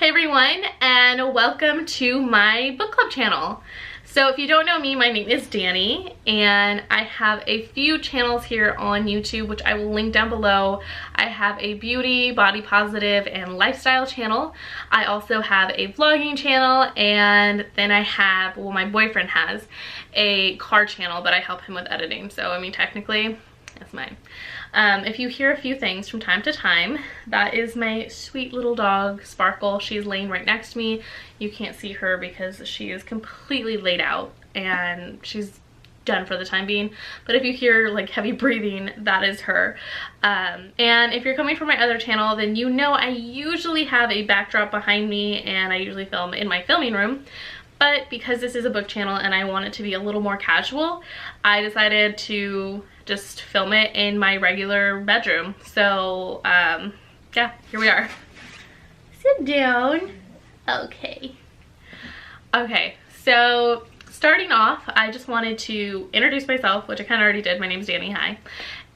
Hey everyone, and welcome to my book club channel. So if you don't know me, my name is Danny, and I have a few channels here on YouTube, which I will link down below. I have a beauty, body positive, and lifestyle channel. I also have a vlogging channel, and then I have, well, my boyfriend has a car channel, but I help him with editing. So, I mean, technically, that's mine. If you hear a few things from time to time, that is my sweet little dog, Sparkle. She's laying right next to me. You can't see her because she is completely laid out and she's done for the time being. But if you hear like heavy breathing, that is her. And if you're coming from my other channel, then you know I usually have a backdrop behind me and I usually film in my filming room. But because this is a book channel and I want it to be a little more casual, I decided to just film it in my regular bedroom. So, yeah, here we are. Sit down. Okay. Okay, so starting off, I just wanted to introduce myself, which I kind of already did. My name's Danny, hi.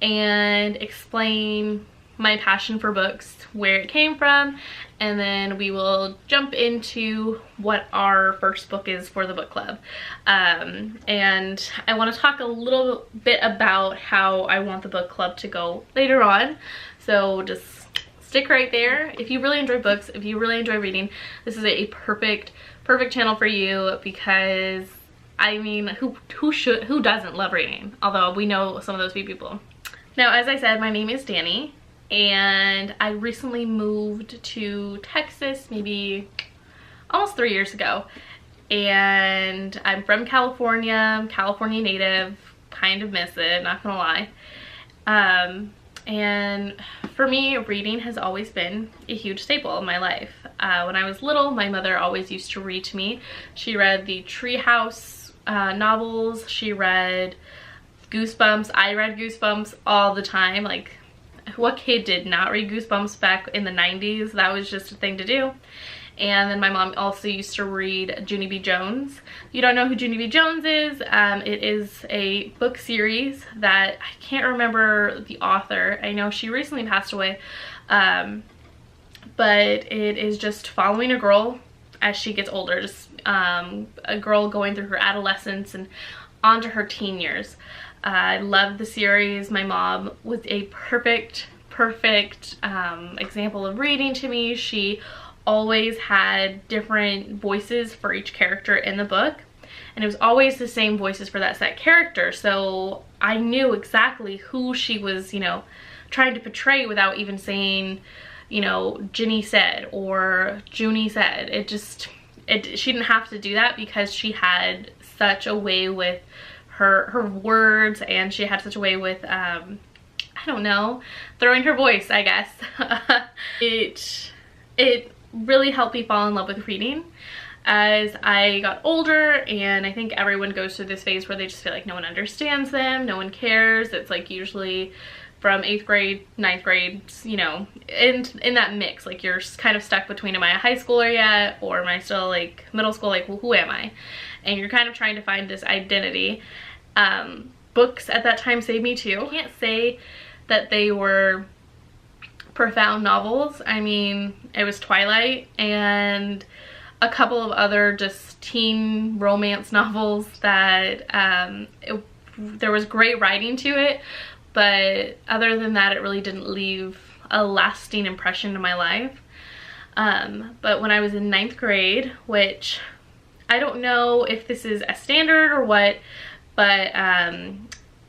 And explain my passion for books, where it came from, and then we will jump into what our first book is for the book club. And I want to talk a little bit about how I want the book club to go later on, so just stick right there. If you really enjoy books, if you really enjoy reading, this is a perfect channel for you, because I mean, who doesn't love reading? Although we know some of those people. Now, as I said, my name is Danny, and I recently moved to Texas maybe almost 3 years ago, and I'm from California, California native, kind of miss it, not gonna lie. And for me, reading has always been a huge staple in my life. When I was little, my mother always used to read to me. She read the Treehouse novels, she read Goosebumps. I read Goosebumps all the time. Like, what kid did not read Goosebumps back in the 90s? That was just a thing to do. And then my mom also used to read Junie B. Jones. If you don't know who Junie B. Jones is, it is a book series that I can't remember the author. I know she recently passed away. But it is just following a girl as she gets older. Just a girl going through her adolescence and onto her teen years. I love the series. My mom was a perfect example of reading to me. She always had different voices for each character in the book, and it was always the same voices for that set character, so I knew exactly who she was, you know, trying to portray without even saying, you know, Ginny said or Junie said. She didn't have to do that because she had such a way with her words, and she had such a way with I don't know, throwing her voice, I guess. It really helped me fall in love with reading as I got older, and I think everyone goes through this phase where they just feel like no one understands them, no one cares. It's like usually from 8th grade, 9th grade, you know, in that mix, like you're kind of stuck between, am I a high schooler yet, or am I still like middle school, like, well, who am I? And you're kind of trying to find this identity. Books at that time saved me too. I can't say that they were profound novels. I mean, it was Twilight and a couple of other just teen romance novels that there was great writing to it, but other than that, it really didn't leave a lasting impression in my life. But when I was in 9th grade, which I don't know if this is a standard or what, but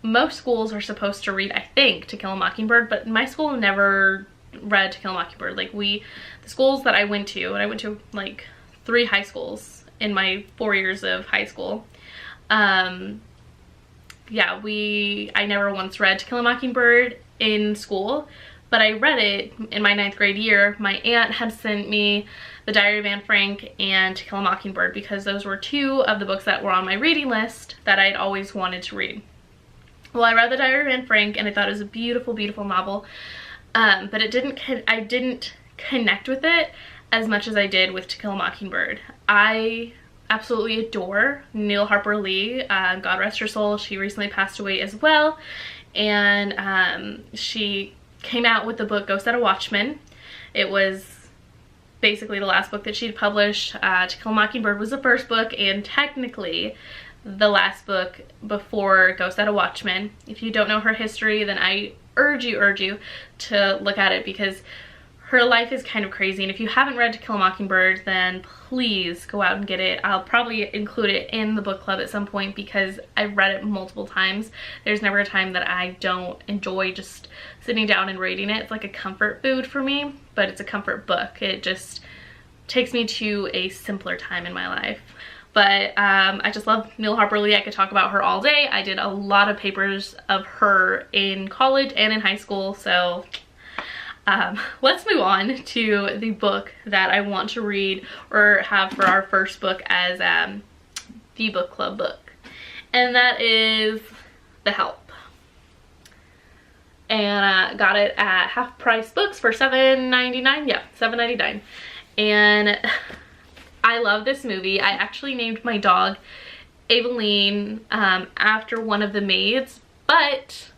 most schools are supposed to read, I think, To Kill a Mockingbird, but my school never read To Kill a Mockingbird. Like, the schools that I went to, and I went to like 3 high schools in my 4 years of high school, yeah, I never once read To Kill a Mockingbird in school, but I read it in my 9th grade year. My aunt had sent me The Diary of Anne Frank and To Kill a Mockingbird because those were 2 of the books that were on my reading list that I'd always wanted to read. Well, I read The Diary of Anne Frank and I thought it was a beautiful novel, but I didn't connect with it as much as I did with To Kill a Mockingbird. I absolutely adore Neil Harper Lee. God rest her soul. She recently passed away as well, and she came out with the book Ghost at a Watchman. It was basically the last book that she'd published. To Kill a Mockingbird was the first book, and technically the last book before Ghost at a Watchman. If you don't know her history, then I urge you to look at it, because her life is kind of crazy. And if you haven't read To Kill a Mockingbird, then please go out and get it. I'll probably include it in the book club at some point, because I've read it multiple times. There's never a time that I don't enjoy just sitting down and reading it. It's like a comfort food for me, but it's a comfort book. It just takes me to a simpler time in my life. But I just love Neil Harper Lee. I could talk about her all day. I did a lot of papers of her in college and in high school, so let's move on to the book that I want to read or have for our first book as the book club book, and that is The Help. And I got it at Half Price Books for $7.99. Yeah, $7.99. And I love this movie. I actually named my dog Aibileen after one of the maids, but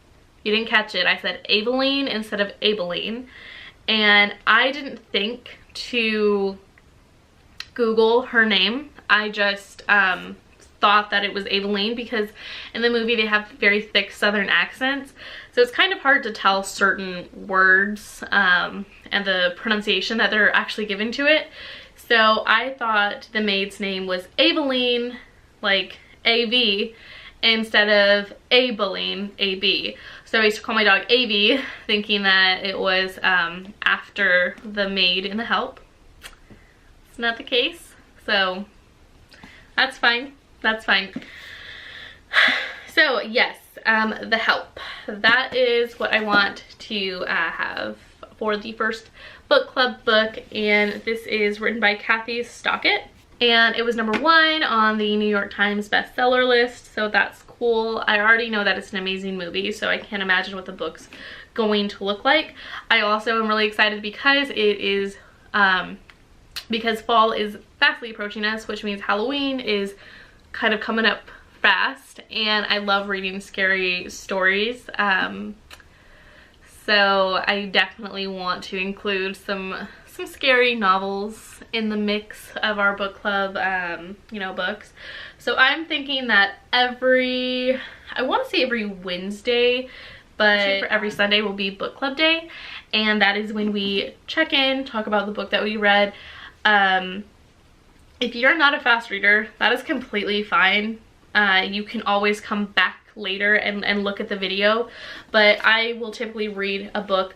you didn't catch it. I said Aibileen instead of Aibileen, and I didn't think to Google her name. I just thought that it was Aibileen, because in the movie they have very thick southern accents, so it's kind of hard to tell certain words and the pronunciation that they're actually given to it. So I thought the maid's name was Aibileen, like A-V, instead of Aibileen, A-B. So I used to call my dog A-V, thinking that it was after the maid in The Help. It's not the case, so that's fine. That's fine. So yes, The Help. That is what I want to have for the first book club book, and this is written by Kathy Stockett, and it was #1 on the New York Times bestseller list, so that's cool. I already know that it's an amazing movie, so I can't imagine what the book's going to look like. I also am really excited because it is because fall is fastly approaching us, which means Halloween is kind of coming up fast, and I love reading scary stories. So I definitely want to include some scary novels in the mix of our book club, you know, books. So I'm thinking that I want to say every Wednesday, but for every Sunday will be book club day, and that is when we check in, talk about the book that we read. If you're not a fast reader, that is completely fine. You can always come back later and look at the video, but I will typically read a book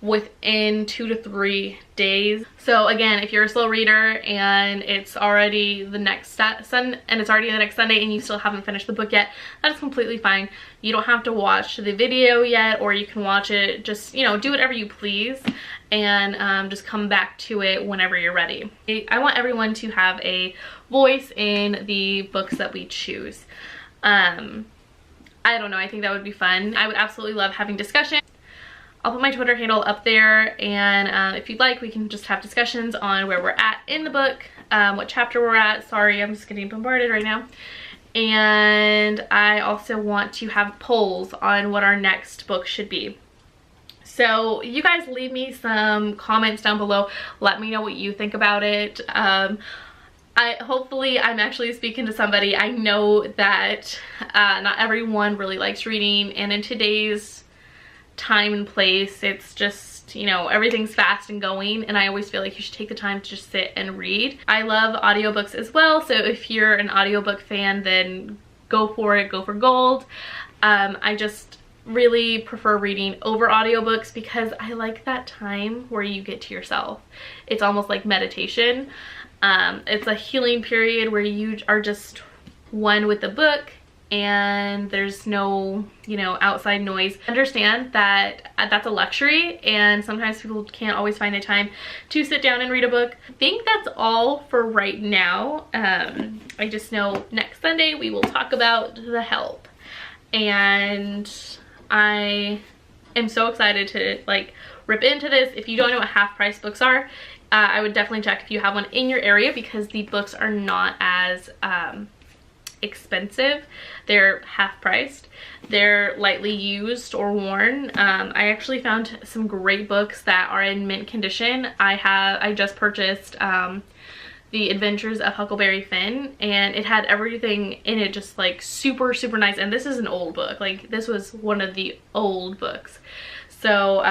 within 2 to 3 days. So again, if you're a slow reader and it's already the next Sunday and you still haven't finished the book yet, that is completely fine. You don't have to watch the video yet, or you can watch it, just, you know, do whatever you please, and just come back to it whenever you're ready. I want everyone to have a voice in the books that we choose. I don't know, I think that would be fun. I would absolutely love having discussion. I'll put my Twitter handle up there, and if you'd like, we can just have discussions on where we're at in the book, what chapter we're at. Sorry, I'm just getting bombarded right now. And I also want to have polls on what our next book should be. So you guys leave me some comments down below. Let me know what you think about it. Hopefully I'm actually speaking to somebody. I know that not everyone really likes reading, and in today's time and place, it's just, you know, everything's fast and going, and I always feel like you should take the time to just sit and read. I love audiobooks as well, so if you're an audiobook fan, then go for it, go for gold. I just really prefer reading over audiobooks because I like that time where you get to yourself. It's almost like meditation. It's a healing period where you are just one with the book, and there's no, you know, outside noise. Understand that that's a luxury, and sometimes people can't always find the time to sit down and read a book. I think that's all for right now. I just know next Sunday we will talk about The Help, and I am so excited to like rip into this. If you don't know what half price books are, I would definitely check if you have one in your area, because the books are not as expensive. They're half priced. They're lightly used or worn. I actually found some great books that are in mint condition. I just purchased The Adventures of Huckleberry Finn, and it had everything in it just like super nice. And this is an old book, like this was one of the old books. So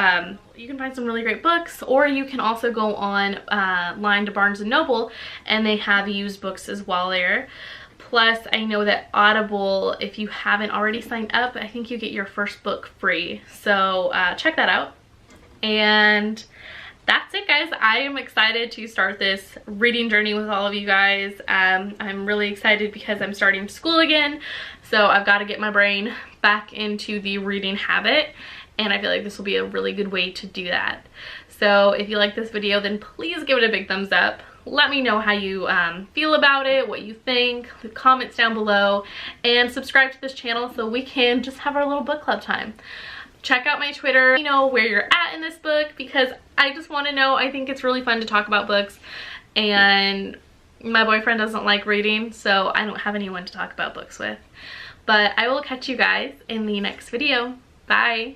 you can find some really great books, or you can also go online to Barnes & Noble, and they have used books as well there. Plus, I know that Audible, if you haven't already signed up, I think you get your first book free. So check that out. And that's it, guys. I am excited to start this reading journey with all of you guys. I'm really excited because I'm starting school again. So I've got to get my brain back into the reading habit. And I feel like this will be a really good way to do that. So if you like this video, then please give it a big thumbs up. Let me know how you feel about it, what you think. Leave comments down below. And subscribe to this channel so we can just have our little book club time. Check out my Twitter, you know where you're at in this book, because I just want to know. I think it's really fun to talk about books, and my boyfriend doesn't like reading, so I don't have anyone to talk about books with. But I will catch you guys in the next video. Bye.